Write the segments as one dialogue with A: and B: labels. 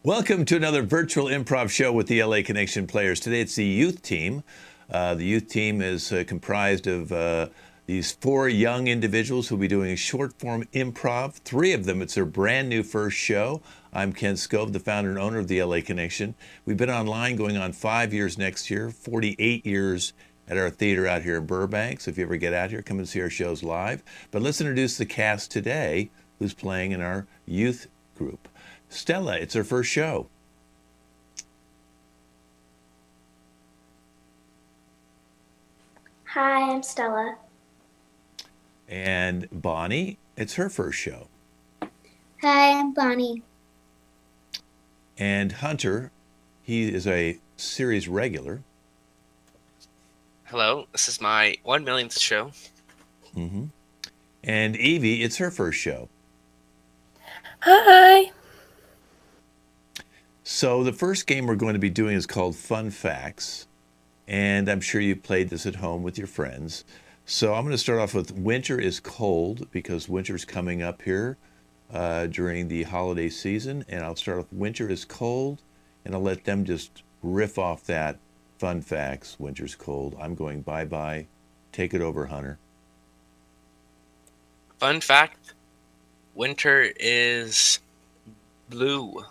A: Welcome to another virtual improv show with the LA Connection players. Today it's the youth team. The youth team is comprised of these four young individuals who will be doing short form improv. Three of them, it's their brand new first show. I'm Ken Scove, the founder and owner of the LA Connection. We've been online going on 5 years next year, 48 years at our theater out here in Burbank. So if you ever get out here, come and see our shows live. But let's introduce the cast today who's playing in our youth group. Stella, it's her first show.
B: Hi, I'm Stella.
A: And Bonnie, it's her first show.
C: Hi, I'm Bonnie.
A: And Hunter, he is a series regular.
D: Hello, this is my 1 millionth show.
A: Mm-hmm. And Evie, it's her first show.
E: Hi.
A: So the first game we're going to be doing is called Fun Facts. And I'm sure you played this at home with your friends. So I'm going to start off with Winter is Cold because winter's coming up here during the holiday season. And I'll start off Winter is Cold, and I'll let them just riff off that. Fun Facts, Winter's Cold. I'm going bye-bye. Take it over, Hunter.
D: Fun fact, winter is blue.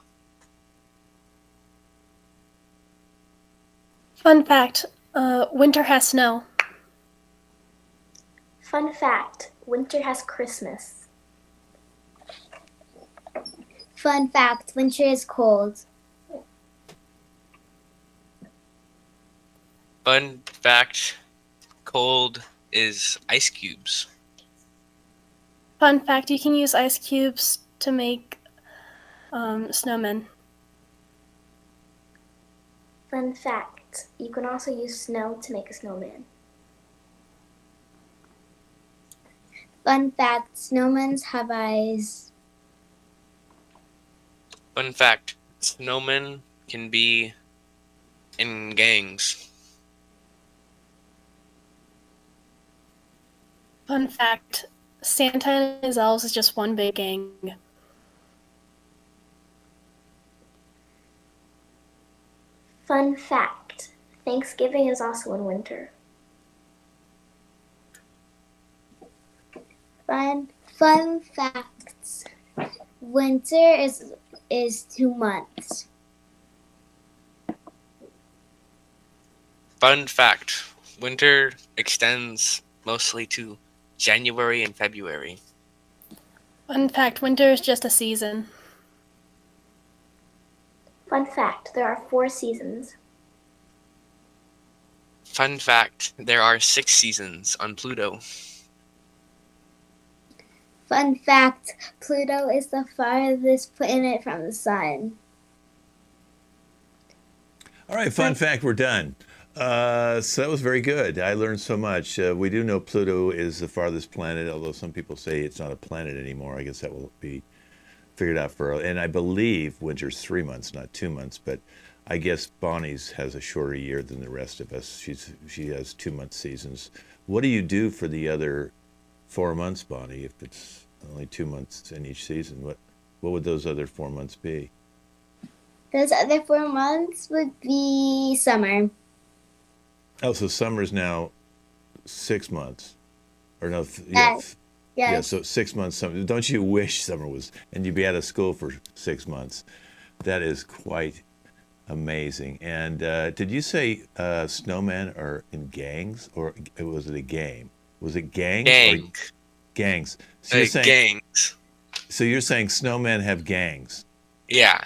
E: Fun fact, winter has snow.
B: Fun fact, winter has Christmas.
C: Fun fact, winter is cold.
D: Fun fact, cold is ice cubes.
E: Fun fact, you can use ice cubes to make snowmen.
B: Fun fact, you can also use snow to make a snowman.
C: Fun fact, snowmen have eyes.
D: Fun fact, snowmen can be in gangs.
E: Fun fact, Santa and his elves is just one big gang.
B: Fun fact, Thanksgiving is also in winter.
C: Fun facts. Winter is 2 months.
D: Fun fact, winter extends mostly to January and February.
E: Fun fact, winter is just a season.
B: Fun fact, there are 4 seasons.
D: Fun fact, there are 6 seasons on Pluto.
C: Fun fact, Pluto is the farthest planet from the sun.
A: All right, fun fact, we're done. So that was very good. I learned so much. We do know Pluto is the farthest planet, although some people say it's not a planet anymore. I guess that will be figured out and I believe winter's 3 months, not 2 months, but I guess Bonnie's has a shorter year than the rest of us. She has 2-month seasons. What do you do for the other 4 months, Bonnie, if it's only 2 months in each season? What would those other 4 months be?
C: Those other 4 months would be summer.
A: Oh, so summer's now 6 months. Or no,
C: Yes.
A: yeah, so 6 months summer. Don't you wish summer was, and you'd be out of school for 6 months? That is quite amazing. And did you say snowmen are in gangs, or was it a game? Was it gangs?
D: Gang.
A: Gangs. So you're saying,
D: gangs.
A: So you're saying snowmen have gangs?
D: Yeah.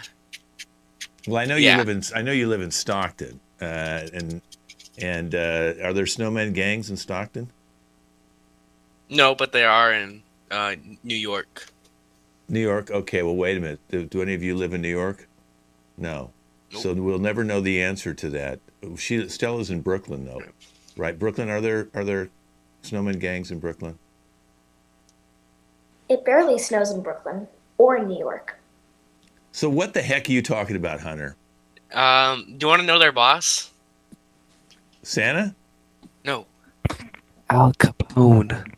A: Well, I know
D: Yeah.
A: you live in Stockton, and are there snowmen gangs in Stockton?
D: No, but they are in New York.
A: New York. Okay. Well, wait a minute. Do any of you live in New York? No.
D: Nope.
A: So we'll never know the answer to that. Stella's in Brooklyn, though, right? Brooklyn. Are there snowman gangs in Brooklyn?
B: It barely snows in Brooklyn or in New York.
A: So what the heck are you talking about, Hunter?
D: Do you want to know their boss?
A: Santa?
D: No.
F: Al Capone.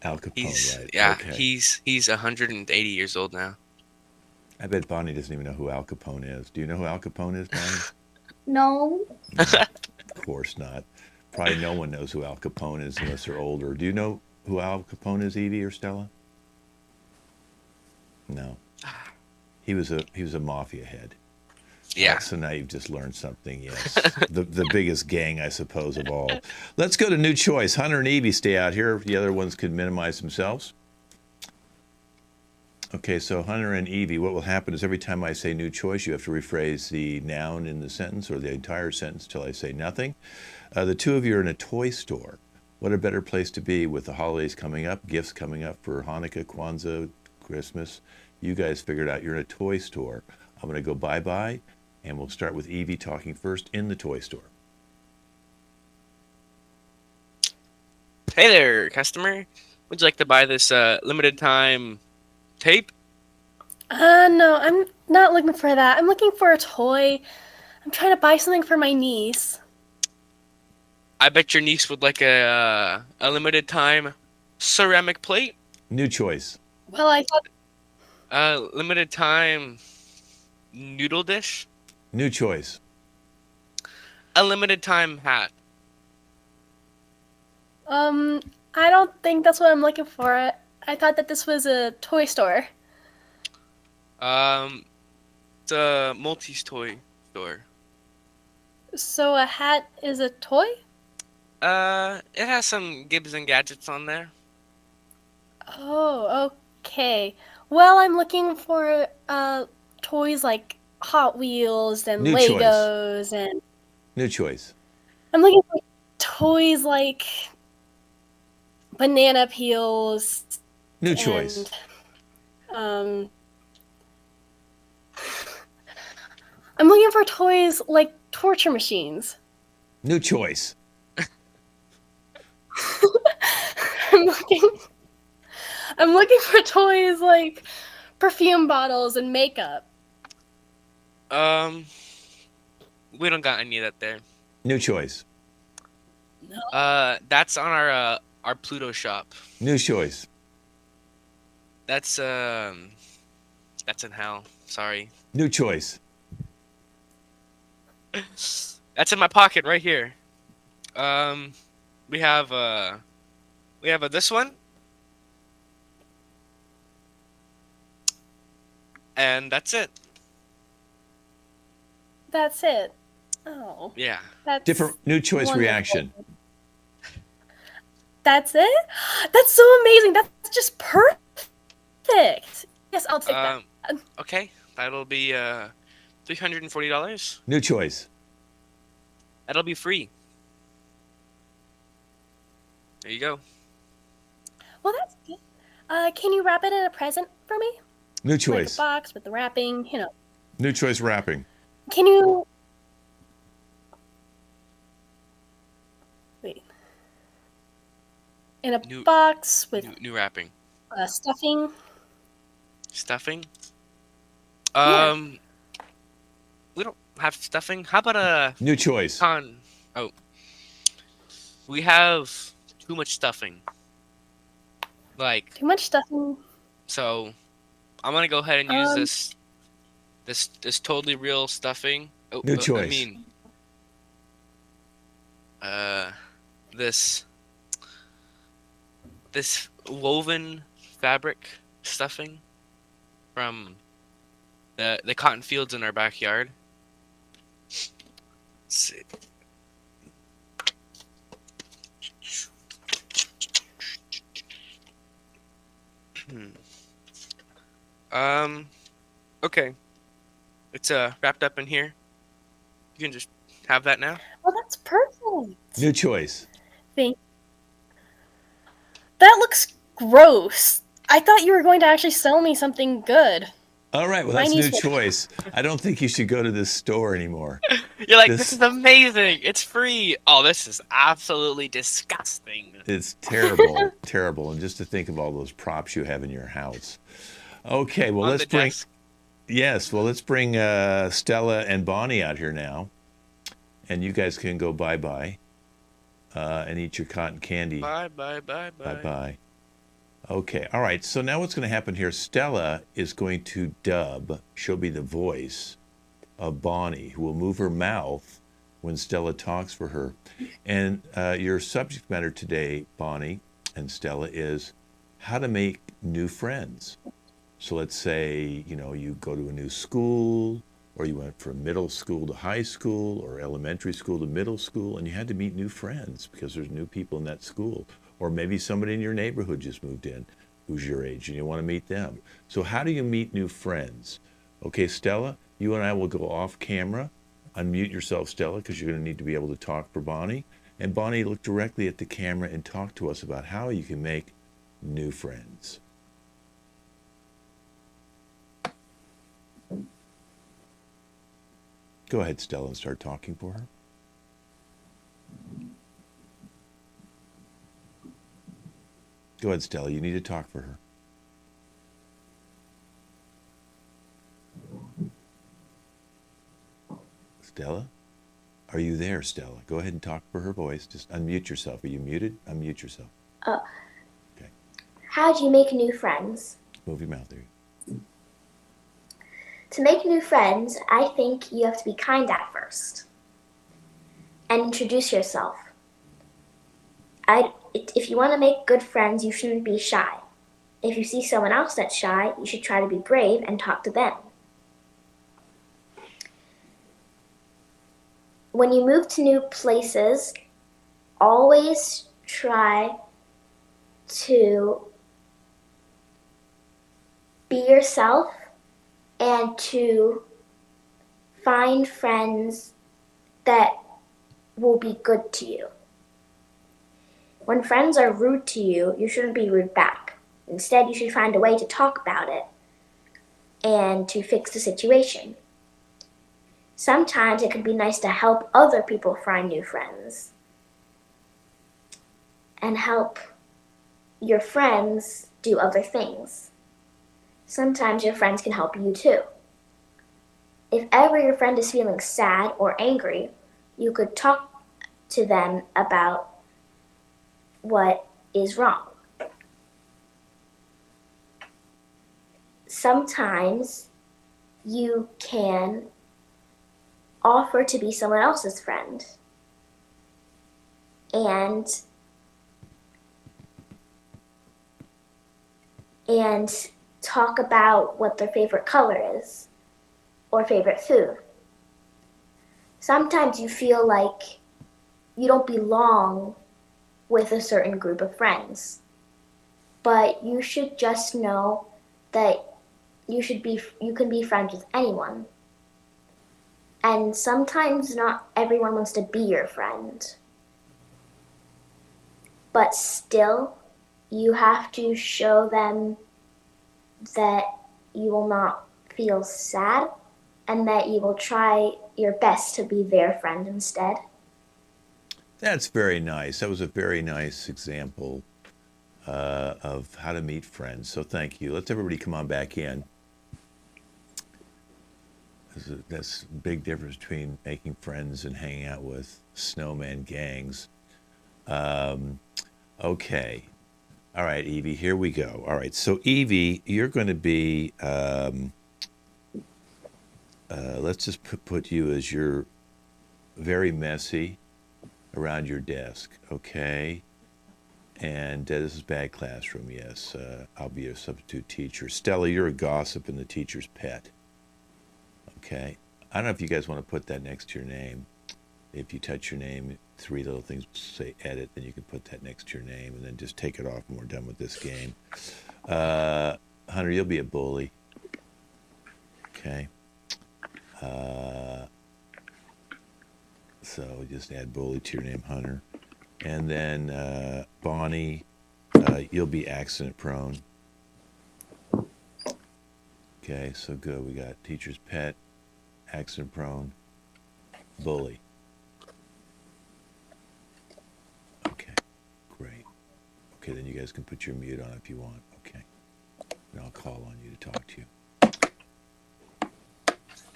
A: Al Capone,
D: He's
A: right?
D: yeah.
A: Okay.
D: He's 180 years old now.
A: I bet Bonnie doesn't even know who Al Capone is. Do you know who Al Capone is, Bonnie?
C: No.
A: Of course not. Probably no one knows who Al Capone is unless they're older. Do you know who Al Capone is, Evie or Stella? No. He was a mafia head.
D: Yeah.
A: So now you've just learned something. Yes, the biggest gang, I suppose, of all. Let's go to new choice. Hunter and Evie stay out here. The other ones can minimize themselves. Okay, so Hunter and Evie, what will happen is every time I say new choice, you have to rephrase the noun in the sentence or the entire sentence till I say nothing. The two of you are in a toy store. What a better place to be with the holidays coming up, gifts coming up for Hanukkah, Kwanzaa, Christmas. You guys figured out you're in a toy store. I'm going to go bye-bye, and we'll start with Evie talking first in the toy store.
D: Hey there, customer. Would you like to buy this limited time tape?
E: No, I'm not looking for that. I'm looking for a toy. I'm trying to buy something for my niece.
D: I bet your niece would like a limited time ceramic plate.
A: New choice.
E: Well, I thought
D: Limited time noodle dish.
A: New choice.
D: A limited time hat.
E: I don't think that's what I'm looking for. I thought that this was a toy store.
D: It's a Multi's toy store.
E: So a hat is a toy?
D: It has some Gibbs and gadgets on there.
E: Oh, okay. Well, I'm looking for toys like Hot Wheels and
A: New choice.
E: Legos and
A: New choice.
E: I'm looking for toys like banana peels.
A: New choice.
E: And, I'm looking for toys like torture machines.
A: New choice.
E: I'm looking for toys like perfume bottles and makeup.
D: We don't got any of that there.
A: New choice.
D: That's on our Pluto shop.
A: New choice.
D: That's in hell. Sorry.
A: New choice.
D: That's in my pocket right here. We have this one. And that's it.
E: That's it. Oh.
D: Yeah.
E: That's
A: Different new choice
E: wonderful.
A: reaction.
E: That's it? That's so amazing. That's just perfect. Yes, I'll take that.
D: Okay. That'll be $340.
A: New choice.
D: That'll be free. There you go.
E: Well, that's good. Can you wrap it in a present for me?
A: New
E: Like
A: choice.
E: a box with the wrapping,
A: New choice wrapping.
E: Can you... Wait. In a
D: New-
E: box with
D: New wrapping.
E: stuffing?
D: Stuffing?
E: Yeah.
D: We don't have stuffing. How about a
A: New choice.
D: we have too much stuffing. Like,
E: Too much stuffing?
D: so I'm gonna go ahead and use this totally real stuffing.
A: New choice.
D: I mean, this woven fabric stuffing from the cotton fields in our backyard. Let's see. Okay. It's wrapped up in here. You can just have that now.
E: Oh, that's perfect.
A: New choice.
E: That looks gross. I thought you were going to actually sell me something good.
A: All right, well,
E: My
A: that's
E: niece
A: new
E: will-
A: choice. I don't think you should go to this store anymore.
D: You're like,
A: This-
D: this is amazing. It's free. Oh, this is absolutely disgusting.
A: It's terrible, terrible. And just to think of all those props you have in your house. Okay, well,
D: On
A: let's
D: the
A: bring...
D: desk.
A: Yes, well, let's bring Stella and Bonnie out here now. And you guys can go bye-bye and eat your cotton candy.
D: Bye, bye, bye, bye.
A: Bye-bye. Okay, all right. So now what's going to happen here, Stella is going to dub, she'll be the voice of Bonnie, who will move her mouth when Stella talks for her. And your subject matter today, Bonnie and Stella, is how to make new friends. So let's say, you go to a new school, or you went from middle school to high school, or elementary school to middle school, and you had to meet new friends because there's new people in that school. Or maybe somebody in your neighborhood just moved in who's your age and you want to meet them. So how do you meet new friends? Okay, Stella, you and I will go off camera. Unmute yourself, Stella, because you're going to need to be able to talk for Bonnie. And Bonnie, look directly at the camera and talk to us about how you can make new friends. Go ahead, Stella, and start talking for her. Go ahead, Stella. You need to talk for her. Stella? Are you there, Stella? Go ahead and talk for her voice. Just unmute yourself. Are you muted? Unmute yourself. Okay.
B: How do you make new friends?
A: Move your mouth there.
B: To make new friends, I think you have to be kind at first and introduce yourself. If you want to make good friends, you shouldn't be shy. If you see someone else that's shy, you should try to be brave and talk to them. When you move to new places, always try to be yourself and to find friends that will be good to you. When friends are rude to you, you shouldn't be rude back. Instead, you should find a way to talk about it and to fix the situation. Sometimes it can be nice to help other people find new friends and help your friends do other things. Sometimes your friends can help you too. If ever your friend is feeling sad or angry, you could talk to them about what is wrong. Sometimes you can offer to be someone else's friend and talk about what their favorite color is or favorite food. Sometimes you feel like you don't belong with a certain group of friends, but you should just know that you can be friends with anyone. And sometimes not everyone wants to be your friend. But still, you have to show them that you will not feel sad and that you will try your best to be their friend instead.
A: That's very nice. That was a very nice example of how to meet friends. So thank you. Let's everybody come on back in. That's a big difference between making friends and hanging out with snowman gangs. Okay. All right, Evie, here we go. All right, so Evie, you're going to be, let's just put you as your very messy around your desk, okay? And this is bad classroom, yes. I'll be a substitute teacher. Stella, you're a gossip and the teacher's pet. Okay. I don't know if you guys want to put that next to your name. If you touch your name, 3 little things say edit, then you can put that next to your name and then just take it off when we're done with this game. Hunter, you'll be a bully. Okay. So just add bully to your name, Hunter. And then Bonnie, you'll be accident prone. Okay, so good. We got teacher's pet, accident prone, bully. Okay, great. Okay, then you guys can put your mute on if you want. Okay. And I'll call on you to talk to you.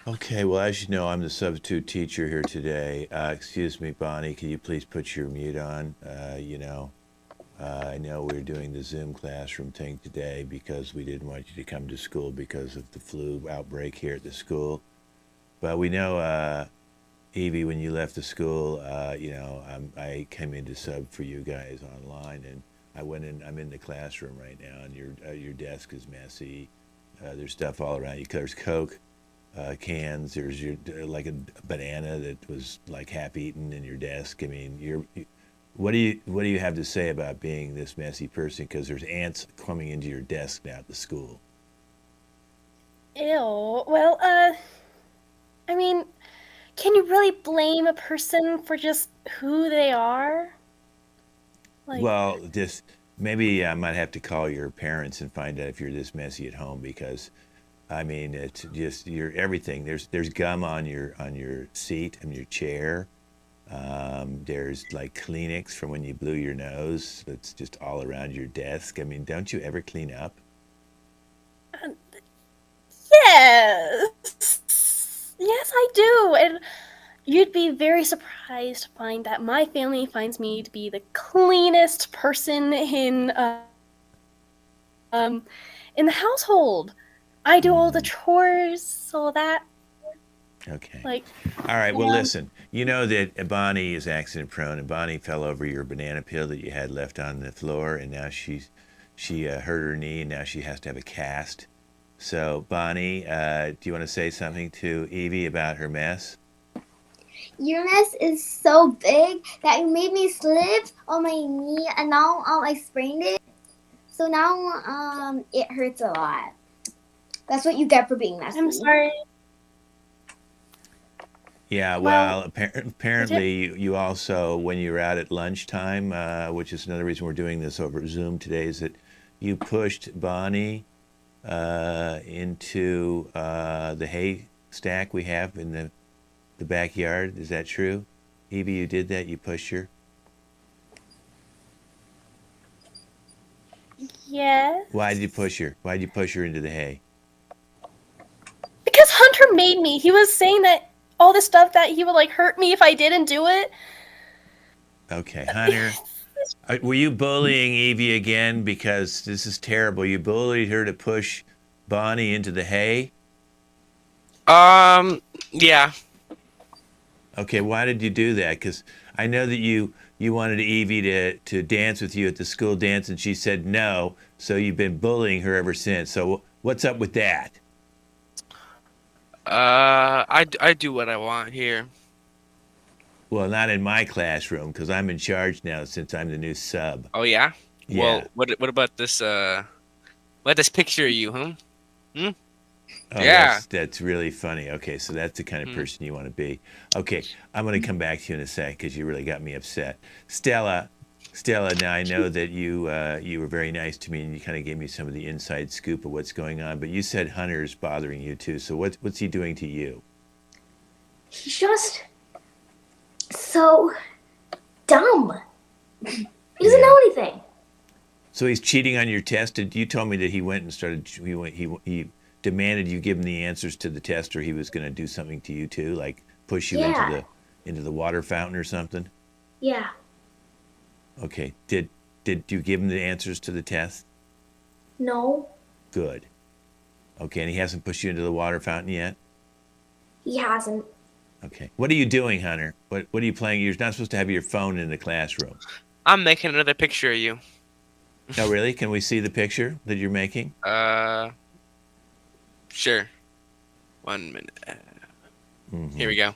A: Okay, well, as you know, I'm the substitute teacher here today. Excuse me, Bonnie, can you please put your mute on? I know we're doing the Zoom classroom thing today because we didn't want you to come to school because of the flu outbreak here at the school. But we know, Evie, when you left the school, I came in to sub for you guys online, and I went in. I'm in the classroom right now, and your desk is messy. There's stuff all around you. There's Coke cans. There's your like a banana that was like half eaten in your desk. I mean, what do you have to say about being this messy person? Because there's ants coming into your desk now at the school.
E: Ew. Well, I mean, can you really blame a person for just who they are? Like,
A: Well, just maybe I might have to call your parents and find out if you're this messy at home because, I mean, it's just you're everything. There's gum on your seat and your chair. There's like Kleenex from when you blew your nose. That's just all around your desk. I mean, don't you ever clean up?
E: yes. Yes, I do. And you'd be very surprised to find that my family finds me to be the cleanest person in the household. I do all the chores, all that.
A: Okay.
E: Like,
A: All right. Well,
E: yeah.
A: listen. You know that Bonnie is accident prone, and Bonnie fell over your banana peel that you had left on the floor, and now she hurt her knee, and now she has to have a cast. So, Bonnie, do you want to say something to Evie about her mess?
C: Your mess is so big that it made me slip on my knee, and now I sprained it. So now it hurts a lot. That's what you get for being messy.
E: I'm sorry.
A: Yeah,
E: Well,
A: well, apparently you also, when you were out at lunchtime, which is another reason we're doing this over Zoom today, is that you pushed Bonnie into the haystack we have in the backyard. Is that true? Evie, you did that? You pushed her?
E: yes.
A: Why did you push her? Why did you push her into the hay?
E: Because Hunter made me. He was saying that all the stuff that he would like hurt me if I didn't do it.
A: Okay, Hunter, were you bullying Evie again? Because this is terrible. You bullied her to push Bonnie into the hay?
D: Yeah.
A: Okay, why did you do that? Because I know that you wanted Evie to dance with you at the school dance, and she said no. So you've been bullying her ever since. So what's up with that?
D: I do what I want here.
A: Well, not in my classroom because I'm in charge now since I'm the new sub.
D: Oh yeah.
A: Yeah.
D: Well, what about this? What this picture of you, huh? Hmm?
A: Oh,
D: Yeah.
A: that's really funny. Okay, so that's the kind of person you want to be. Okay, I'm going to come back to you in a sec because you really got me upset. Stella, now I know that you were very nice to me and you kind of gave me some of the inside scoop of what's going on. But you said Hunter's bothering you too. So what's he doing to you?
B: He's just so dumb. He doesn't know anything.
A: So he's cheating on your test. You told me that he went and started. He demanded you give him the answers to the test, or he was going to do something to you too, like push you
B: Yeah.
A: into the water fountain or something.
B: Yeah.
A: Okay. Did you give him the answers to the test?
B: No,
A: Good. Okay, and he hasn't pushed you into the water fountain yet?
B: he hasn't.
A: Okay. What are you doing, Hunter? What are you playing? You're not supposed to have your phone in the classroom.
D: I'm making another picture of you.
A: Oh, really? Can we see the picture that you're making?
D: Sure. 1 minute. Here we go.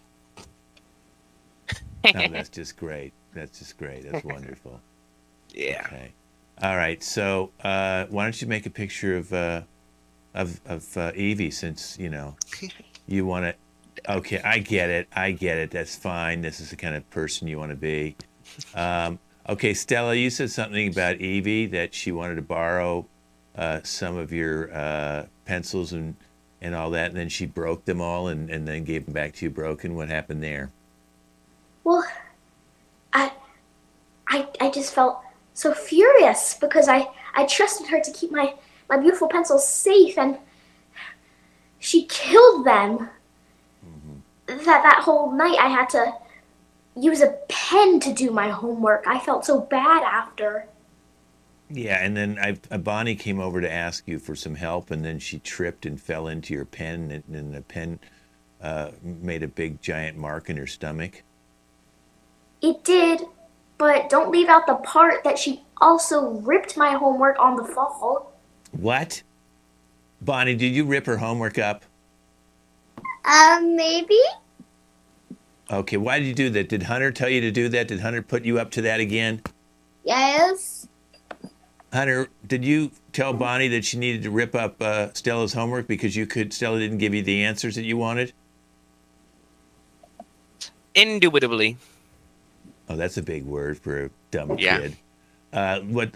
A: Oh, that's just great. That's just great. That's wonderful.
D: Yeah.
A: Okay. All right. So why don't you make a picture of Evie since you want to. Okay, I get it. That's fine. This is the kind of person you want to be. Okay, Stella, you said something about Evie that she wanted to borrow some of your pencils and all that, and then she broke them all and then gave them back to you broken. What happened there?
B: Well, I just felt so furious because I trusted her to keep my beautiful pencils safe, and she killed them. That whole night I had to use a pen to do my homework. I felt so bad after.
A: Yeah, and then Bonnie came over to ask you for some help, and then she tripped and fell into your pen, and the pen made a big giant mark in her stomach.
B: It did, but don't leave out the part that she also ripped my homework on the fall.
A: What? Bonnie, did you rip her homework up?
C: Maybe?
A: Okay, why did you do that? Did Hunter tell you to do that? Did Hunter put you up to that again?
C: Yes.
A: Hunter, did you tell Bonnie that she needed to rip up Stella's homework because Stella didn't give you the answers that you wanted?
D: Indubitably.
A: Oh, that's a big word for a dumb
D: Yeah.
A: kid.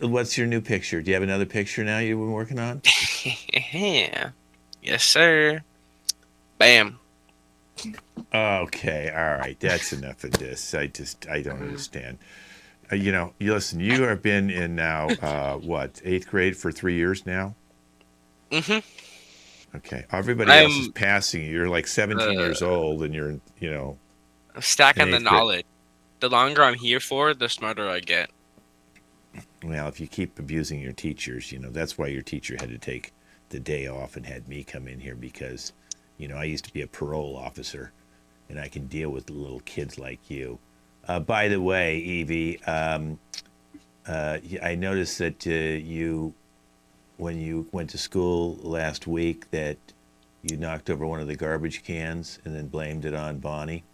A: What's your new picture? Do you have another picture now you've been working on?
D: Yeah. Yes, sir. Bam.
A: Okay, all right, that's enough of this. I don't understand. You listen. You have been in now what, 8th grade for 3 years now?
D: Mm-hmm.
A: Okay, everybody else is
D: I'm
A: passing you. You're like 17 years old, and you're in
D: stacking the
A: 8th grade.
D: knowledge. The longer I'm here for, the smarter I get.
A: Well, if you keep abusing your teachers, that's why your teacher had to take the day off and had me come in here because, I used to be a parole officer, and I can deal with little kids like you. By the way, Evie, I noticed that when you went to school last week, that you knocked over one of the garbage cans and then blamed it on Bonnie.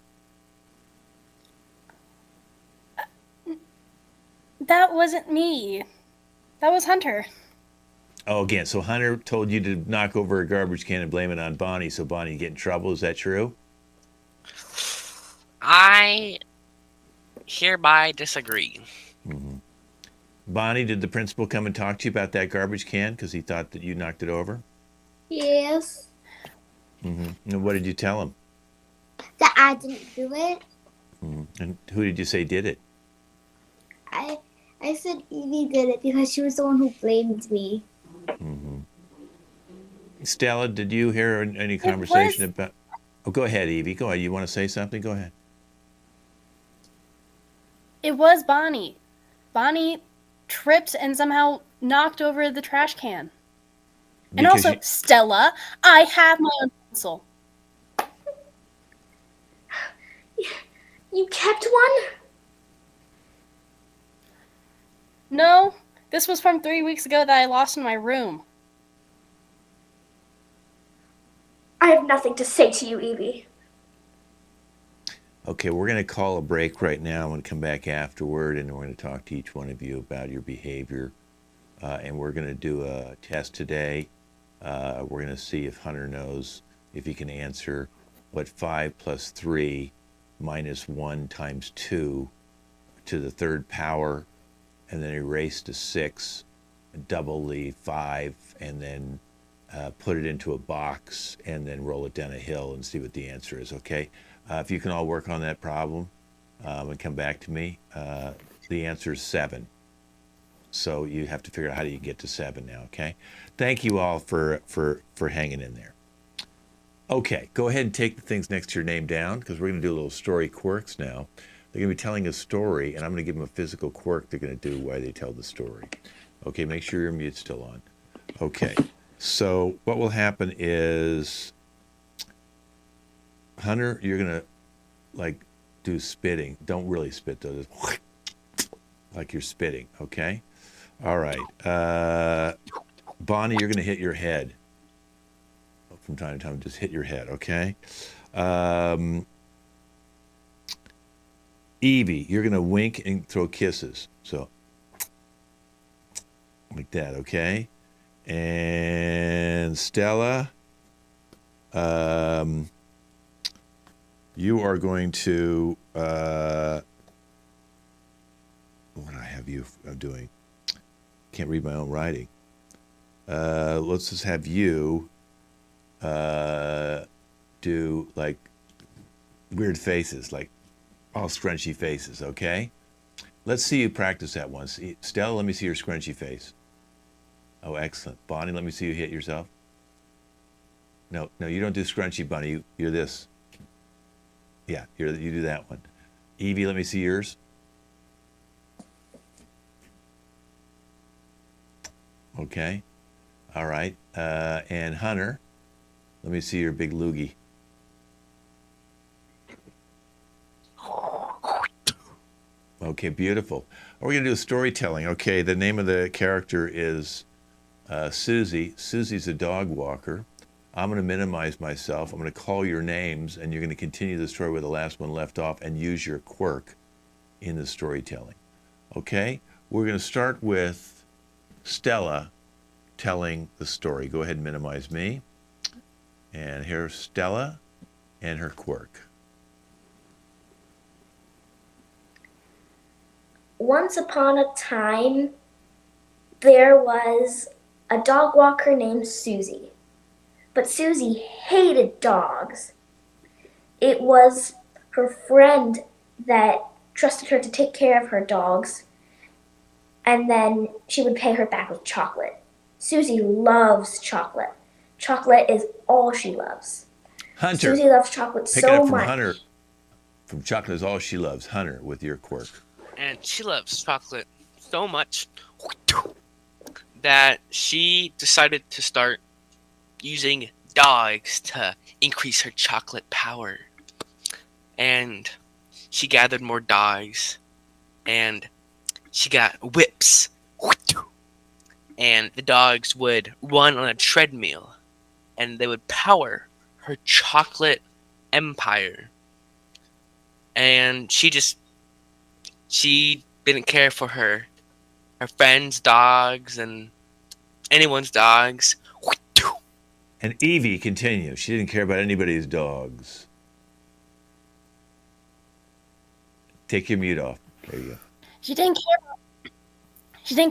E: That wasn't me. That was Hunter.
A: Oh, again, so Hunter told you to knock over a garbage can and blame it on Bonnie, so Bonnie get in trouble. Is that true?
D: I hereby disagree.
A: Mm-hmm. Bonnie, did the principal come and talk to you about that garbage can because he thought that you knocked it over?
C: Yes.
A: Mm-hmm. And what did you tell him?
C: That I didn't do it.
A: Mm-hmm. And who did you say did it?
C: I said Evie did it because she was the one who blamed me.
A: Mm-hmm. Stella, did you hear any conversation about... Oh, go ahead, Evie. Go ahead. You want to say something? Go ahead.
E: It was Bonnie. Bonnie tripped and somehow knocked over the trash can. And also, Stella, I have my own pencil.
B: You kept one?
E: No, this was from 3 weeks ago that I lost in my room.
B: I have nothing to say to you, Evie.
A: Okay, we're going to call a break right now and come back afterward, and we're going to talk to each one of you about your behavior. And we're going to do a test today. We're going to see if Hunter knows if he can answer what 5 plus 3 minus 1 times 2 to the third power, and then erase to 6, double the 5, and then put it into a box, and then roll it down a hill and see what the answer is, okay? If you can all work on that problem and come back to me, the answer is 7. So you have to figure out how do you get to 7 now, okay? Thank you all for hanging in there. Okay, go ahead and take the things next to your name down because we're going to do a little story quirks now. They're going to be telling a story, and I'm going to give them a physical quirk they're going to do while they tell the story. Okay, make sure your mute's still on. Okay, so what will happen is, Hunter, you're going to, do spitting. Don't really spit, though. Just like you're spitting, okay? All right. Bonnie, you're going to hit your head. From time to time, just hit your head, okay? Evie, you're going to wink and throw kisses. So, like that, okay? And Stella, you are going to, what do I have you doing? Can't read my own writing. Let's just have you do, weird faces, all scrunchy faces, okay? Let's see you practice that once. Stella, let me see your scrunchy face. Oh, excellent. Bonnie, let me see you hit yourself. No, you don't do scrunchy, Bonnie. You're this. Yeah, you do that one. Evie, let me see yours. Okay. All right. And Hunter, let me see your big loogie. Okay, beautiful. We're going to do storytelling. Okay, the name of the character is Susie. Susie's a dog walker. I'm going to minimize myself. I'm going to call your names, and you're going to continue the story where the last one left off and use your quirk in the storytelling. Okay? We're going to start with Stella telling the story. Go ahead and minimize me. And here's Stella and her quirk.
B: Once upon a time, there was a dog walker named Susie. But Susie hated dogs. It was her friend that trusted her to take care of her dogs, and then she would pay her back with chocolate. Susie loves chocolate. Chocolate is all she loves.
A: Hunter.
B: Susie loves chocolate
A: Pick it
B: so
A: up from
B: much.
A: Hunter. From Chocolate is All She Loves. Hunter with your quirk.
D: And she loves chocolate so much that she decided to start using dogs to increase her chocolate power. And she gathered more dogs, and she got whips. And the dogs would run on a treadmill, and they would power her chocolate empire. And she didn't care for her friends' dogs and anyone's dogs.
A: And Evie continues. She didn't care about anybody's dogs. Take your mute off. There you go.
E: She didn't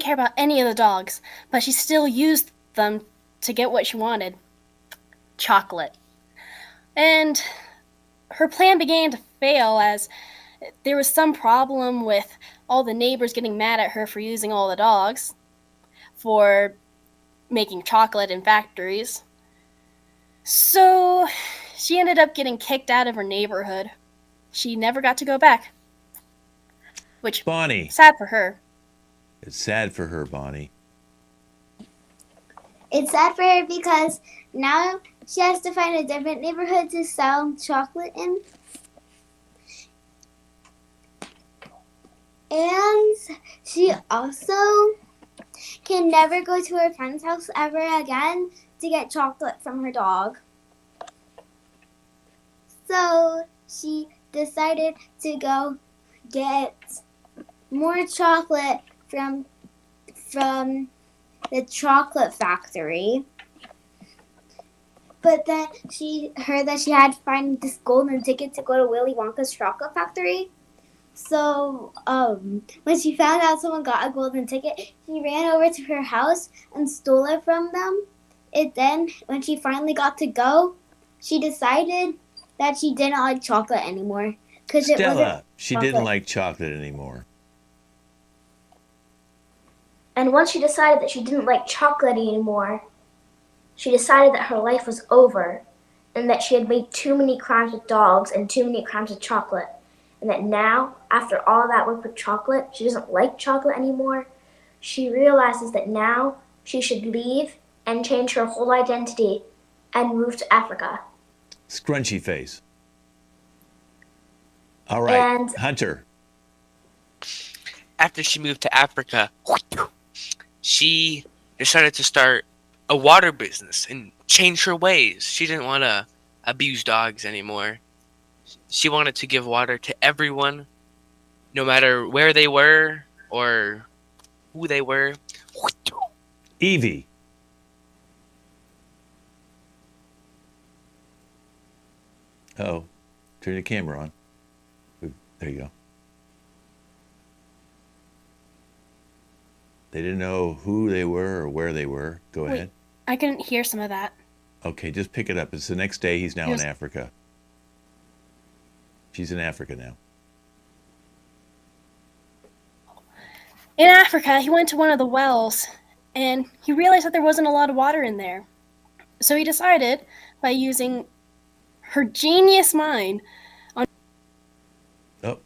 E: care about any of the dogs, but she still used them to get what she wanted. Chocolate. And her plan began to fail as there was some problem with all the neighbors getting mad at her for using all the dogs, for making chocolate in factories. So she ended up getting kicked out of her neighborhood. She never got to go back. Which,
A: Bonnie.
E: sad for her.
A: It's sad for her, Bonnie.
C: It's sad for her because now she has to find a different neighborhood to sell chocolate in. And she also can never go to her friend's house ever again to get chocolate from her dog. So she decided to go get more chocolate from the chocolate factory. But then she heard that she had to find this golden ticket to go to Willy Wonka's chocolate factory. So when she found out someone got a golden ticket, she ran over to her house and stole it from them. Then, when she finally got to go, she decided that she didn't like chocolate anymore.
A: Stella, she didn't like chocolate anymore.
B: And once she decided that she didn't like chocolate anymore, she decided that her life was over and that she had made too many crimes with dogs and too many crimes with chocolate. And that now, after all that work with chocolate, she doesn't like chocolate anymore. She realizes that now she should leave and change her whole identity and move to Africa.
A: Scrunchy face. All right,
B: And
A: Hunter.
D: After she moved to Africa, she decided to start a water business and change her ways. She didn't want to abuse dogs anymore. She wanted to give water to everyone, no matter where they were or who they were.
A: Evie. Oh, turn the camera on. There you go. They didn't know who they were or where they were. Go ahead.
E: I couldn't hear some of that.
A: Okay, just pick it up. It's the next day. He's now in Africa. She's in Africa now.
E: In Africa, he went to one of the wells, and he realized that there wasn't a lot of water in there. So he decided, by using her genius mind,
A: Oh,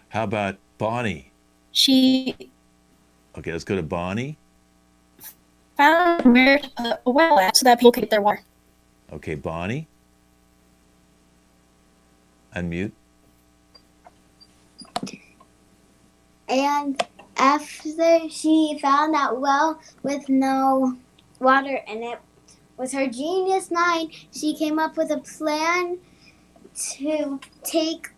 A: how about Bonnie?
E: she
A: Okay, let's go to Bonnie.
E: found where to put a well at so that people could get their water.
A: Okay, Bonnie. Unmute.
C: And after she found that well with no water in it, with her genius mind, she came up with a plan to take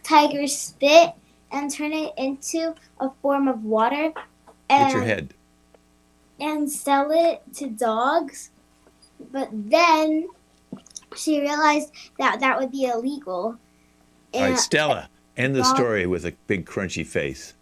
C: Tiger's spit and turn it into a form of water
A: Hit your head.
C: and sell it to dogs. But then she realized that that would be illegal.
A: All right, Stella, end the story with a big crunchy face.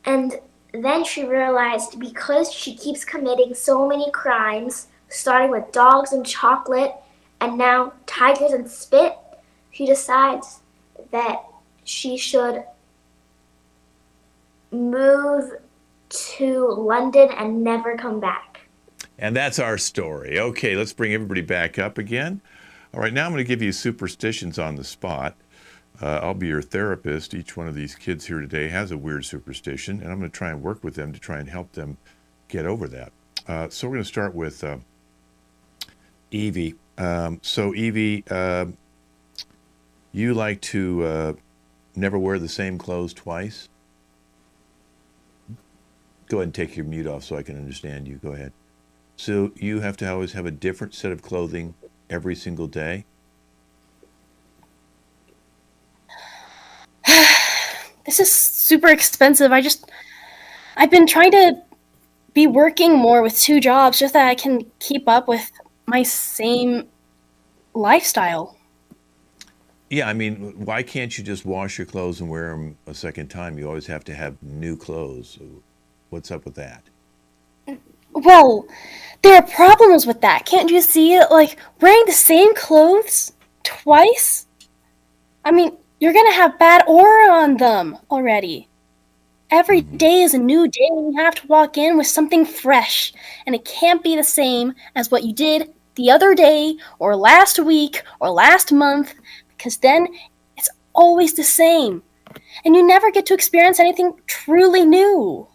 B: And then she realized because she keeps committing so many crimes, starting with dogs and chocolate, and now tigers and spit, she decides that she should move to London and never come back.
A: And that's our story. Okay, let's bring everybody back up again. All right, now I'm going to give you superstitions on the spot. I'll be your therapist. Each one of these kids here today has a weird superstition, and I'm going to try and work with them to try and help them get over that. So we're going to start with Evie. So Evie, you like to never wear the same clothes twice? Go ahead and take your mute off so I can understand you. Go ahead. So you have to always have a different set of clothing every single day?
E: This is super expensive. I've been trying to be working more with 2 jobs just that I can keep up with my same lifestyle.
A: Yeah, I mean, why can't you just wash your clothes and wear them a second time? You always have to have new clothes. What's up with that?
E: Well, there are problems with that. Can't you see it? Like, wearing the same clothes twice? I mean, you're gonna have bad aura on them already. Every day is a new day, and you have to walk in with something fresh. And it can't be the same as what you did the other day, or last week, or last month, because then it's always the same. And you never get to experience anything truly new.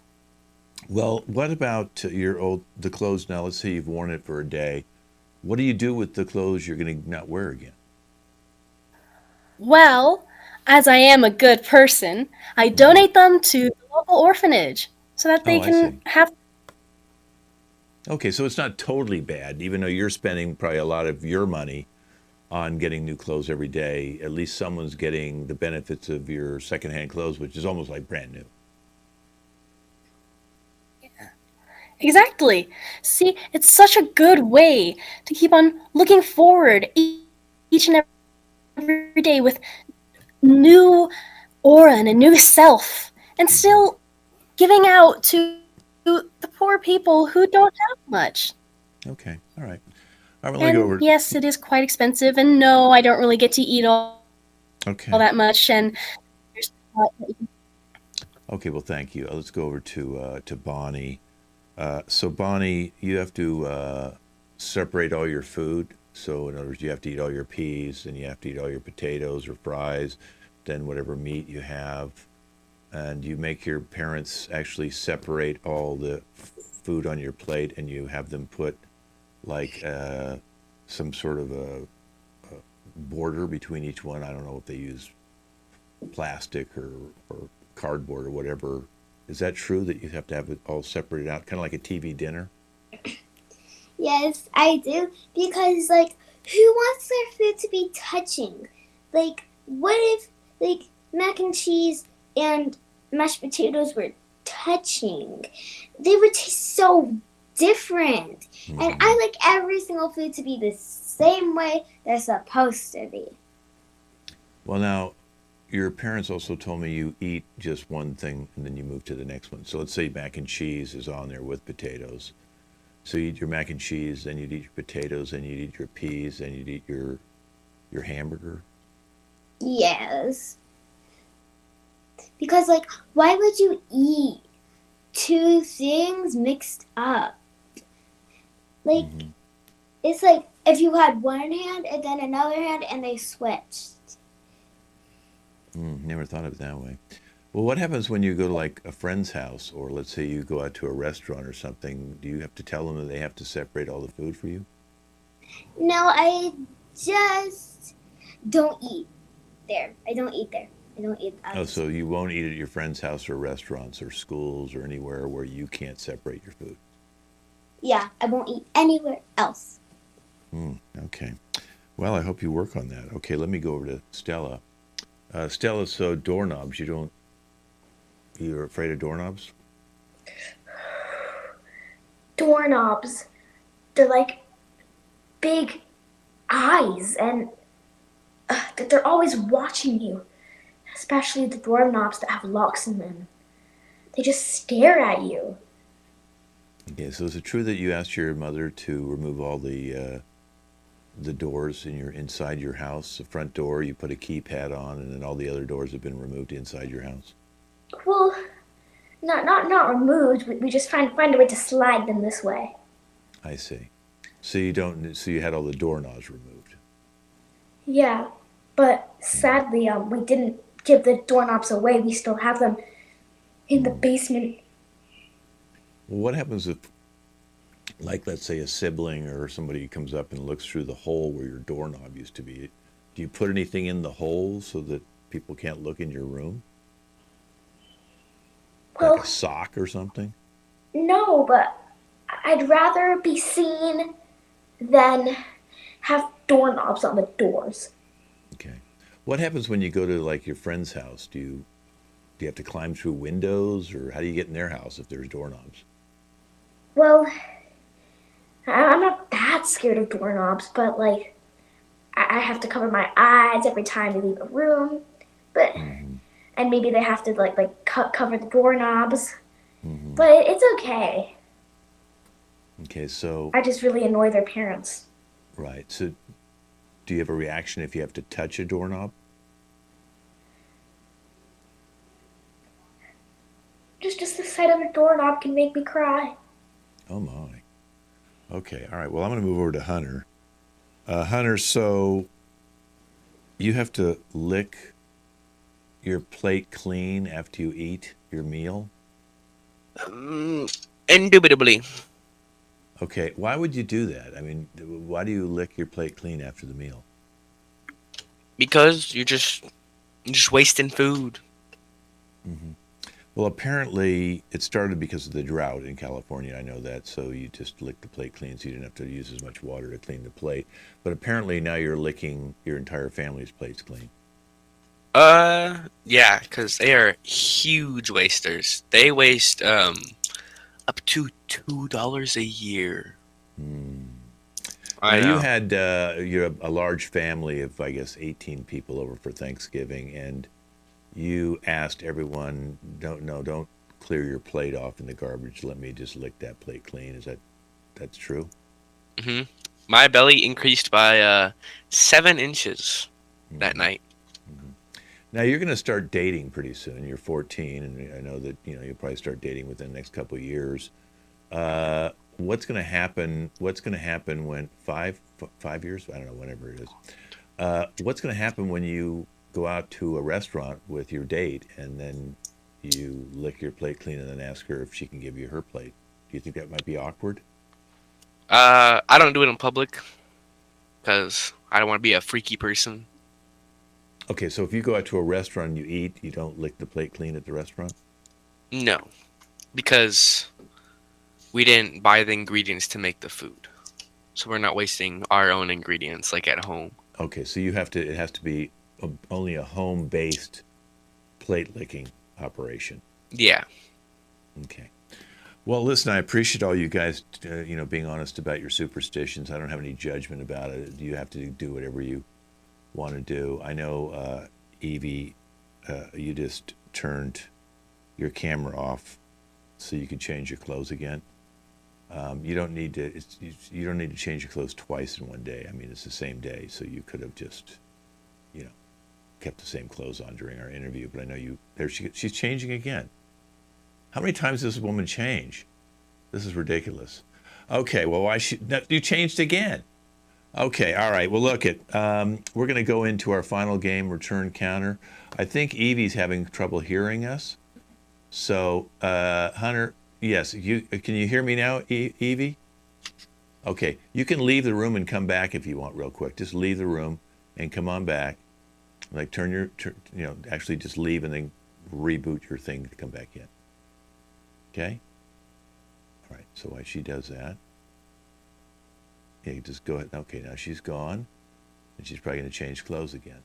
A: Well, what about the clothes now? Let's say you've worn it for a day. What do you do with the clothes you're going to not wear again?
E: Well, as I am a good person, I donate them to the local orphanage so that they can have.
A: Okay, so it's not totally bad, even though you're spending probably a lot of your money on getting new clothes every day. At least someone's getting the benefits of your secondhand clothes, which is almost like brand new.
E: Exactly. See, it's such a good way to keep on looking forward each and every day with new aura and a new self, and still giving out to the poor people who don't have much.
A: Okay, all right. I'm going to go over.
E: Yes, it is quite expensive, and no, I don't really get to eat all that much. And
A: okay, well, thank you. Let's go over to Bonnie. So Bonnie, you have to separate all your food. So in other words, you have to eat all your peas, and you have to eat all your potatoes or fries, then whatever meat you have. And you make your parents actually separate all the food on your plate, and you have them put like some sort of a border between each one. I don't know if they use plastic or cardboard or whatever. Is that true that you have to have it all separated out, kind of like a TV dinner?
C: Yes, I do. Because, like, who wants their food to be touching? Like, what if, like, mac and cheese and mashed potatoes were touching? They would taste so different. Mm-hmm. And I like every single food to be the same way they're supposed to be.
A: Well, now, your parents also told me you eat just one thing and then you move to the next one. So let's say mac and cheese is on there with potatoes. So you eat your mac and cheese, then you'd eat your potatoes, then you'd eat your peas, then you'd eat your hamburger?
C: Yes. Because, like, why would you eat 2 things mixed up? Like, It's like if you had one hand and then another hand and they switched.
A: Never thought of it that way. Well, what happens when you go to like a friend's house, or let's say you go out to a restaurant or something? Do you have to tell them that they have to separate all the food for you?
C: No, I just don't eat there. I don't eat there. I don't eat
A: Oh, so you won't eat at your friend's house or restaurants or schools or anywhere where you can't separate your food.
C: Yeah, I won't eat anywhere else.
A: Okay. Well, I hope you work on that. Okay, let me go over to Stella. Stella, so doorknobs, you're afraid of doorknobs?
B: Doorknobs, they're like big eyes, and they're always watching you, especially the doorknobs that have locks in them. They just stare at you.
A: Okay, so is it true that you asked your mother to remove all the doors inside your house? The front door, you put a keypad on, and then all the other doors have been removed inside your house?
B: Well, not removed. We just find a way to slide them this way.
A: I see. So you had all the doorknobs removed.
B: Yeah, but sadly, we didn't give the doorknobs away. We still have them in the basement.
A: Well, what happens if, like, let's say a sibling or somebody comes up and looks through the hole where your doorknob used to be? Do you put anything in the hole so that people can't look in your room?
B: Well,
A: Like a sock or something?
B: no, but I'd rather be seen than have doorknobs on the doors.
A: Okay. What happens when you go to like your friend's house? Do you have to climb through windows, or how do you get in their house if there's doorknobs?
B: Well, I'm not that scared of doorknobs, but like I have to cover my eyes every time we leave a room. But and maybe they have to cover the doorknobs. But it's okay.
A: Okay, so
B: I just really annoy their parents.
A: right. So do you have a reaction if you have to touch a doorknob?
B: Just the sight of a doorknob can make me cry.
A: Oh my. Okay, all right. Well, I'm going to move over to Hunter. Hunter, so you have to lick your plate clean after you eat your meal?
D: Indubitably.
A: Okay, why would you do that? I mean, why do you lick your plate clean after the meal?
D: Because you're just wasting food.
A: Well, apparently it started because of the drought in California. I know that, so you just lick the plate clean so you didn't have to use as much water to clean the plate. But apparently now you're licking your entire family's plates clean.
D: Yeah, because they are huge wasters. They waste up to $2 a year. I
A: Now
D: know.
A: you had you're a large family of, I guess, 18 people over for Thanksgiving, and you asked everyone, don't clear your plate off in the garbage. Let me just lick that plate clean. That's true?
D: My belly increased by 7 inches that night.
A: Now you're going to start dating pretty soon. You're 14, and I know that you'll probably start dating within the next couple of years. What's going to happen? What's going to happen when 5 years? I don't know, whenever it is. What's going to happen when you go out to a restaurant with your date and then you lick your plate clean and then ask her if she can give you her plate? Do you think that might be awkward?
D: I don't do it in public because I don't want to be a freaky person.
A: Okay, so if you go out to a restaurant and you eat, you don't lick the plate clean at the restaurant?
D: No, because we didn't buy the ingredients to make the food, so we're not wasting our own ingredients like at home.
A: Okay, so it has to be only a home-based plate licking operation.
D: Yeah.
A: Okay. Well, listen, I appreciate all you guys, being honest about your superstitions. I don't have any judgment about it. You have to do whatever you want to do. I know, Evie, you just turned your camera off so you can change your clothes again. You don't need to. You don't need to change your clothes twice in one day. I mean, it's the same day, so you could have just, kept the same clothes on during our interview. But I know she's changing again. How many times does this woman change? This is ridiculous. Okay, well, you changed again. Okay, all right. Well, look, we're going to go into our final game, return counter. I think Evie's having trouble hearing us. So, Hunter, yes, can you hear me now, Evie? Okay, you can leave the room and come back if you want, real quick. Just leave the room and come on back. Like actually just leave and then reboot your thing to come back in. Okay. All right. So while she does that, yeah, you just go ahead. Okay, now she's gone, and she's probably going to change clothes again.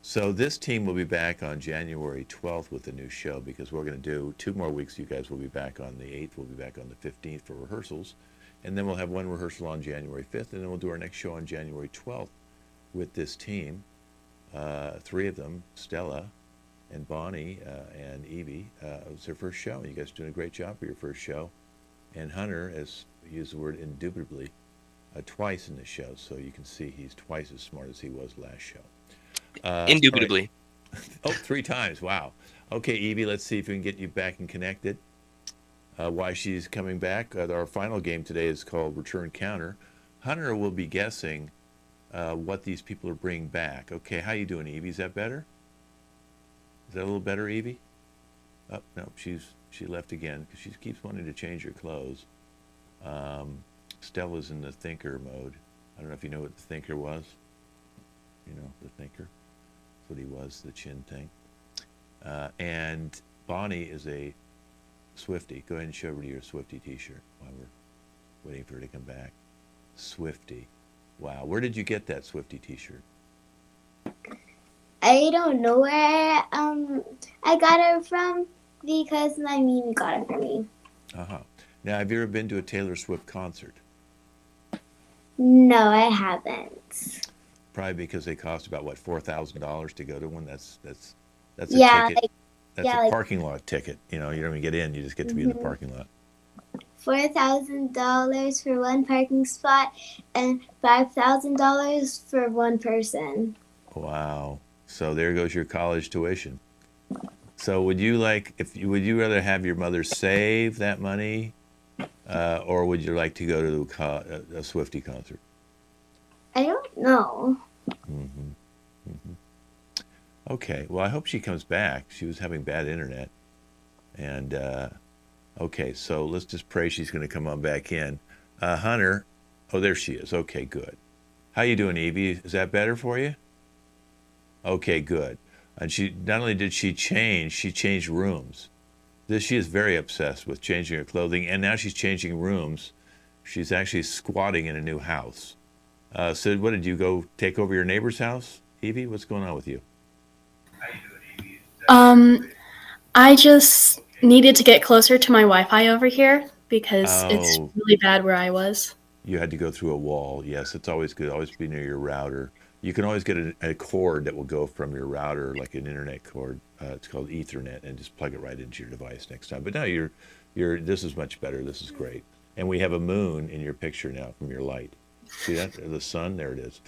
A: So this team will be back on January 12th with a new show because we're going to do 2 more weeks. You guys will be back on the 8th. We'll be back on the 15th for rehearsals. And then we'll have 1 rehearsal on January 5th. And then we'll do our next show on January 12th with this team. 3 of them, Stella and Bonnie and Evie. It was their first show. You guys are doing a great job for your first show. And Hunter has used the word indubitably twice in this show. So you can see he's twice as smart as he was last show.
D: Indubitably.
A: Right. Oh, 3 times. Wow. Okay, Evie, let's see if we can get you back and connected. Why she's coming back. Our final game today is called Return Counter. Hunter will be guessing what these people are bringing back. Okay, how you doing, Evie? Is that better? Is that a little better, Evie? Oh, no, she left again because she keeps wanting to change her clothes. Stella's in the thinker mode. I don't know if you know what the thinker was. You know, the thinker. That's what he was, the chin thing. And Bonnie is a Swiftie. Go ahead and show over to your Swiftie t-shirt while we're waiting for her to come back. Swiftie. Wow. Where did you get that Swiftie t-shirt?
C: I don't know where I got it from because my Mimi got it for me.
A: Uh-huh. Now, have you ever been to a Taylor Swift concert?
C: No, I haven't.
A: Probably because they cost about what, $4,000 to go to one. That's a
C: Yeah,
A: ticket. That's a
C: like
A: parking lot ticket. You know, you don't even get in. You just get to be in the parking lot.
C: $4,000 for one parking spot and $5,000 for one person.
A: Wow. So there goes your college tuition. So would you rather have your mother save that money, or would you like to go to a Swiftie concert?
C: I don't know.
A: Okay. Well, I hope she comes back. She was having bad internet, and okay. So let's just pray she's going to come on back in. Hunter, oh, there she is. Okay, good. How you doing, Evie? Is that better for you? Okay, good. And she not only did she changed rooms. She is very obsessed with changing her clothing, and now she's changing rooms. She's actually squatting in a new house. So what did you go take over your neighbor's house, Evie? What's going on with you?
E: I just needed to get closer to my Wi-Fi over here because it's really bad where I was.
A: You had to go through a wall. Yes, it's always good. Always be near your router. You can always get a cord that will go from your router, like an internet cord. It's called Ethernet, and just plug it right into your device next time. But now this is much better. This is great. And we have a moon in your picture now from your light. See that? The sun? There it is.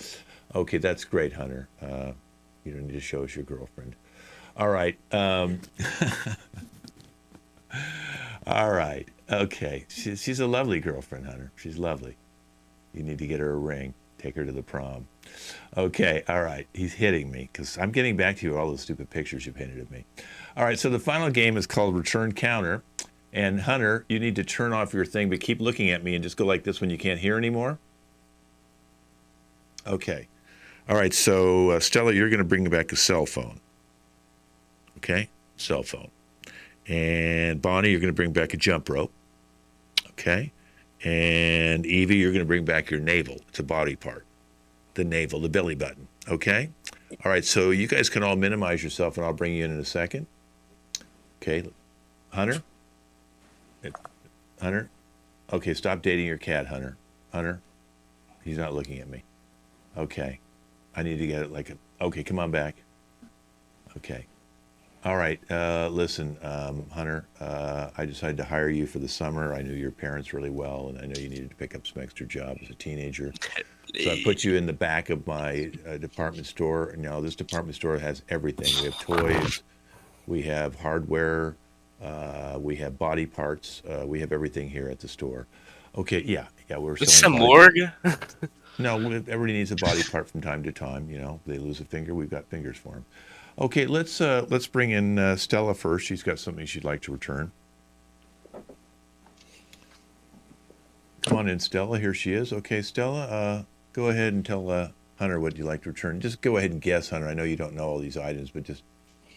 A: Okay, that's great, Hunter. You don't need to show us your girlfriend. All right. All right. Okay. She's a lovely girlfriend, Hunter. She's lovely. You need to get her a ring. Take her to the prom. Okay, all right. He's hitting me because I'm getting back to you all those stupid pictures you painted of me. All right, so the final game is called Return Counter. And Hunter, you need to turn off your thing, but keep looking at me and just go like this when you can't hear anymore. Okay. All right, so Stella, you're going to bring back a cell phone. Okay, cell phone. And Bonnie, you're going to bring back a jump rope. Okay. And Evie, you're going to bring back your navel. It's a body part. The navel, the belly button. Okay? All right, so you guys can all minimize yourself, and I'll bring you in a second. Okay. Hunter? Hunter? Okay, stop dating your cat, Hunter. Hunter? He's not looking at me. Okay. I need to get it okay, come on back. Okay. All right, listen, Hunter, I decided to hire you for the summer. I knew your parents really well, and I know you needed to pick up some extra job as a teenager. So I put you in the back of my department store. Now, this department store has everything. We have toys, we have hardware, we have body parts. We have everything here at the store. Okay, yeah, we're selling
D: It's a
A: body
D: morgue?
A: No, everybody needs a body part from time to time. They lose a finger, we've got fingers for them. Okay, let's bring in Stella first. She's got something she'd like to return. Come on in, Stella. Here she is. Okay, Stella, go ahead and tell Hunter what you'd like to return. Just go ahead and guess, Hunter. I know you don't know all these items, but just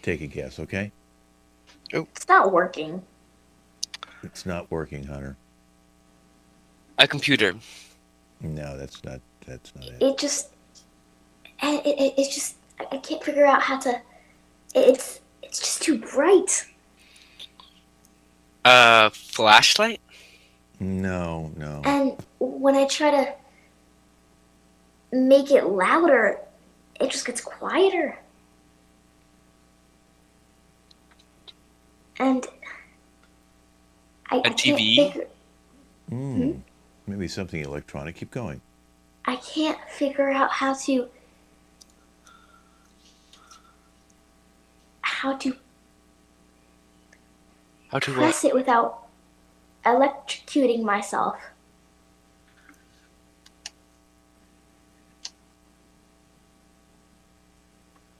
A: take a guess, okay?
B: It's not working.
A: It's not working, Hunter.
D: A computer.
A: No, that's not it.
B: It's just I can't figure out how to. It's just too bright.
D: A flashlight.
A: No.
B: And when I try to make it louder, it just gets quieter. And I can't
D: TV?
B: figure.
A: Maybe something electronic. Keep going.
B: I can't figure out how to
D: How to what?
B: press it without electrocuting myself.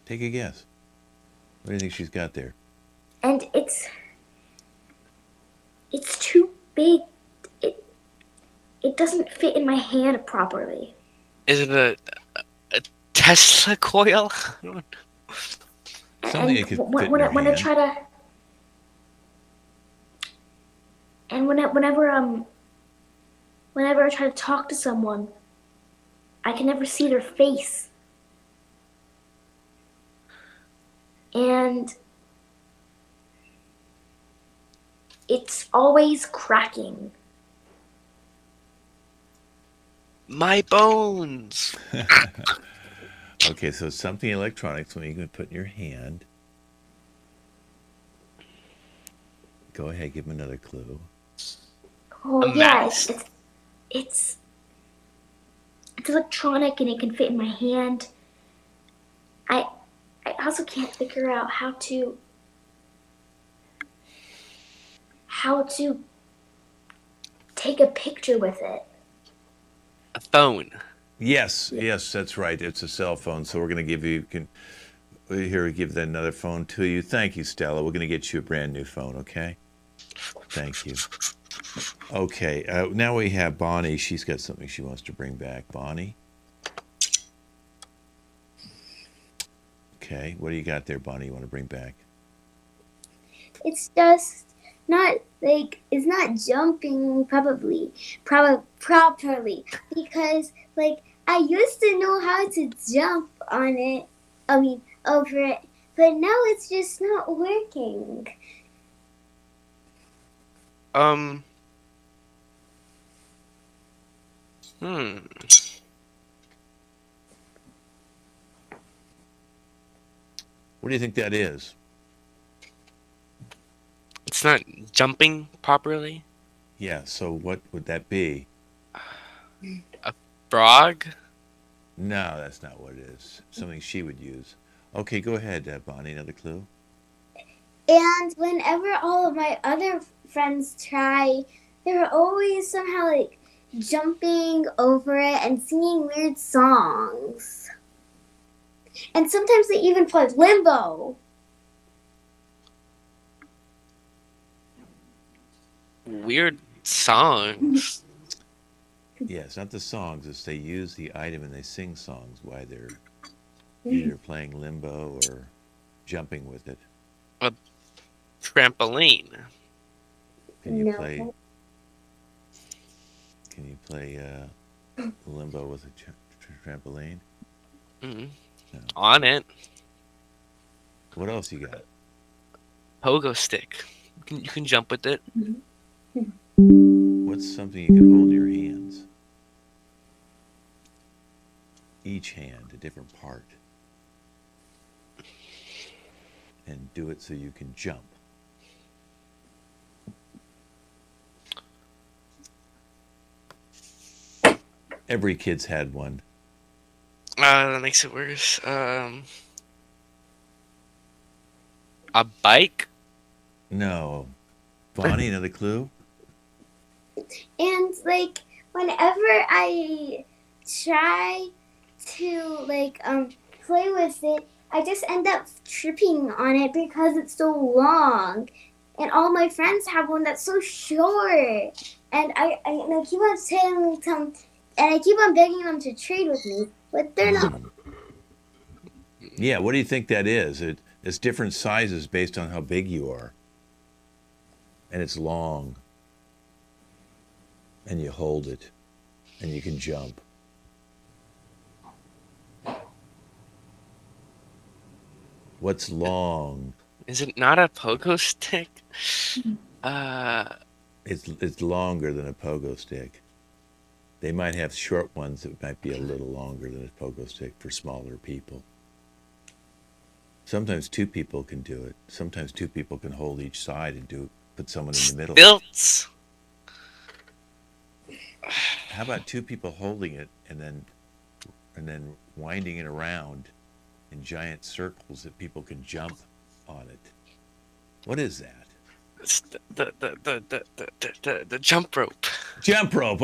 A: Take a guess. What do you think she's got there?
B: And it's too big. It doesn't fit in my hand properly.
D: Is it a Tesla coil?
A: Something that could fit in your
B: when I
A: hand.
B: try to, and whenever I try to talk to someone, I can never see their face, and it's always cracking.
D: My bones.
A: Okay, so something electronic, something you can put in your hand. Go ahead, give him another clue.
B: Oh
D: A
B: yeah,
D: mask.
B: it's electronic and it can fit in my hand. I also can't figure out how to take a picture with it.
D: A phone.
A: Yes, that's right. It's a cell phone. So we're going to give you give that another phone to you. Thank you, Stella. We're going to get you a brand new phone, okay? Thank you. Okay, now we have Bonnie. She's got something she wants to bring back. Bonnie? Okay, what do you got there, Bonnie, you want to bring back?
C: It's just not like it's not jumping properly because like I used to know how to jump on it. I mean over it, but now it's just not working.
A: What do you think that is?
D: It's not jumping properly.
A: Yeah, so what would that be?
D: A frog.
A: No, that's not what it is. Something she would use. Okay, go ahead, Bonnie. Another clue?
C: And whenever all of my other friends try, they're always somehow like jumping over it and singing weird songs. And sometimes they even play limbo.
D: Weird songs.
A: Yeah, it's not the songs. It's they use the item and they sing songs while they're either playing limbo or jumping with it.
D: A trampoline.
A: Can you
C: No.
A: play? Can you play limbo with a trampoline?
D: Mhm.
A: No.
D: On it.
A: What else you got?
D: Pogo stick. You can jump with it.
A: What's something you can hold in your hands? Each hand, a different part. And do it so you can jump. Every kid's had one.
D: That makes it worse. A bike.
A: No. Bonnie, another clue?
C: And like whenever I try to play with it, I just end up tripping on it because it's so long. And all my friends have one that's so short. And I keep on telling them, and I keep on begging them to trade with me, but they're not.
A: Yeah, what do you think that is? It's different sizes based on how big you are. And it's long. And you hold it. And you can jump. What's long?
D: Is it not a pogo stick?
A: It's longer than a pogo stick. They might have short ones that might be a little longer than a pogo stick for smaller people. Sometimes two people can do it. Then two people can hold each side and put someone in the middle.
D: Stilts.
A: How about two people holding it and then winding it around in giant circles that people can jump on it? What is that?
D: It's the jump rope.
A: Jump rope.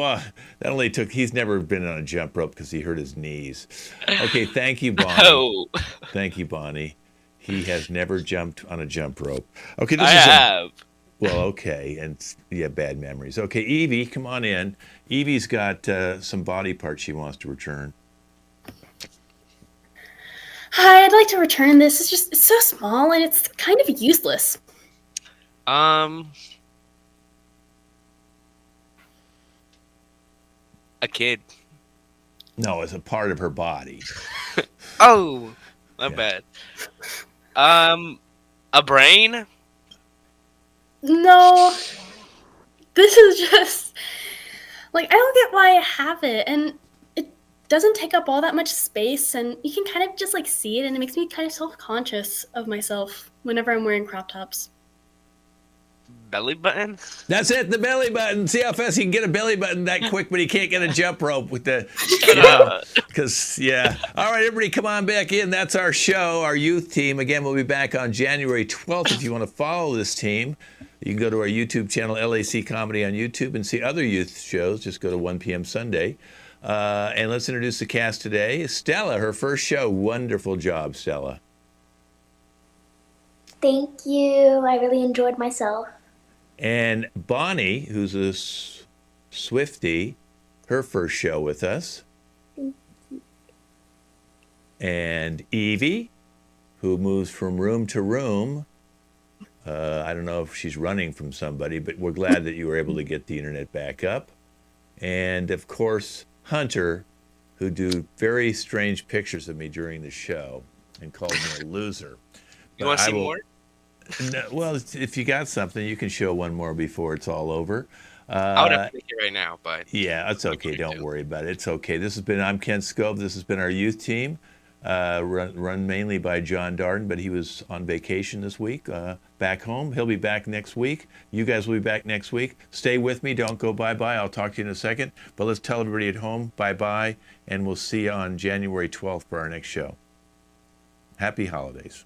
A: He's never been on a jump rope because he hurt his knees. Okay, thank you, Bonnie.
D: Oh,
A: Thank you, Bonnie. He has never jumped on a jump rope. Okay,
D: I have.
A: Well, okay, and yeah, bad memories. Okay, Evie, come on in. Evie's got some body parts she wants to return.
E: Hi, I'd like to return this. It's so small and it's kind of useless.
D: A kid.
A: No, it's a part of her body.
D: Oh, not
A: Yeah.
D: bad. A brain.
E: No, this is just I don't get why I have it, and it doesn't take up all that much space, and you can kind of just see it, and it makes me kind of self-conscious of myself whenever I'm wearing crop tops.
D: Belly button.
A: That's it, the belly button. See how fast he can get a belly button that quick, but he can't get a jump rope with the. Because, yeah. All right, everybody, come on back in. That's our show, our youth team. Again, we'll be back on January 12th. If you want to follow this team, you can go to our YouTube channel, LAC Comedy on YouTube, and see other youth shows. Just go to 1 p.m. Sunday. And let's introduce the cast today. Stella, her first show. Wonderful job, Stella.
B: Thank you. I really enjoyed myself.
A: And Bonnie, who's a Swiftie, her first show with us. And Evie, who moves from room to room. I don't know if she's running from somebody, but we're glad that you were able to get the internet back up. And of course, Hunter, who do very strange pictures of me during the show and called me a loser.
D: You want to see more?
A: No, well, if you got something, you can show one more before it's all over.
D: I would have to take it right now, but
A: yeah, it's okay. Don't worry about it. It's okay. I'm Ken Scove. This has been our youth team, run mainly by John Darden, but he was on vacation this week, back home. He'll be back next week. You guys will be back next week. Stay with me. Don't go bye-bye. I'll talk to you in a second. But let's tell everybody at home bye-bye, and we'll see you on January 12th for our next show. Happy holidays.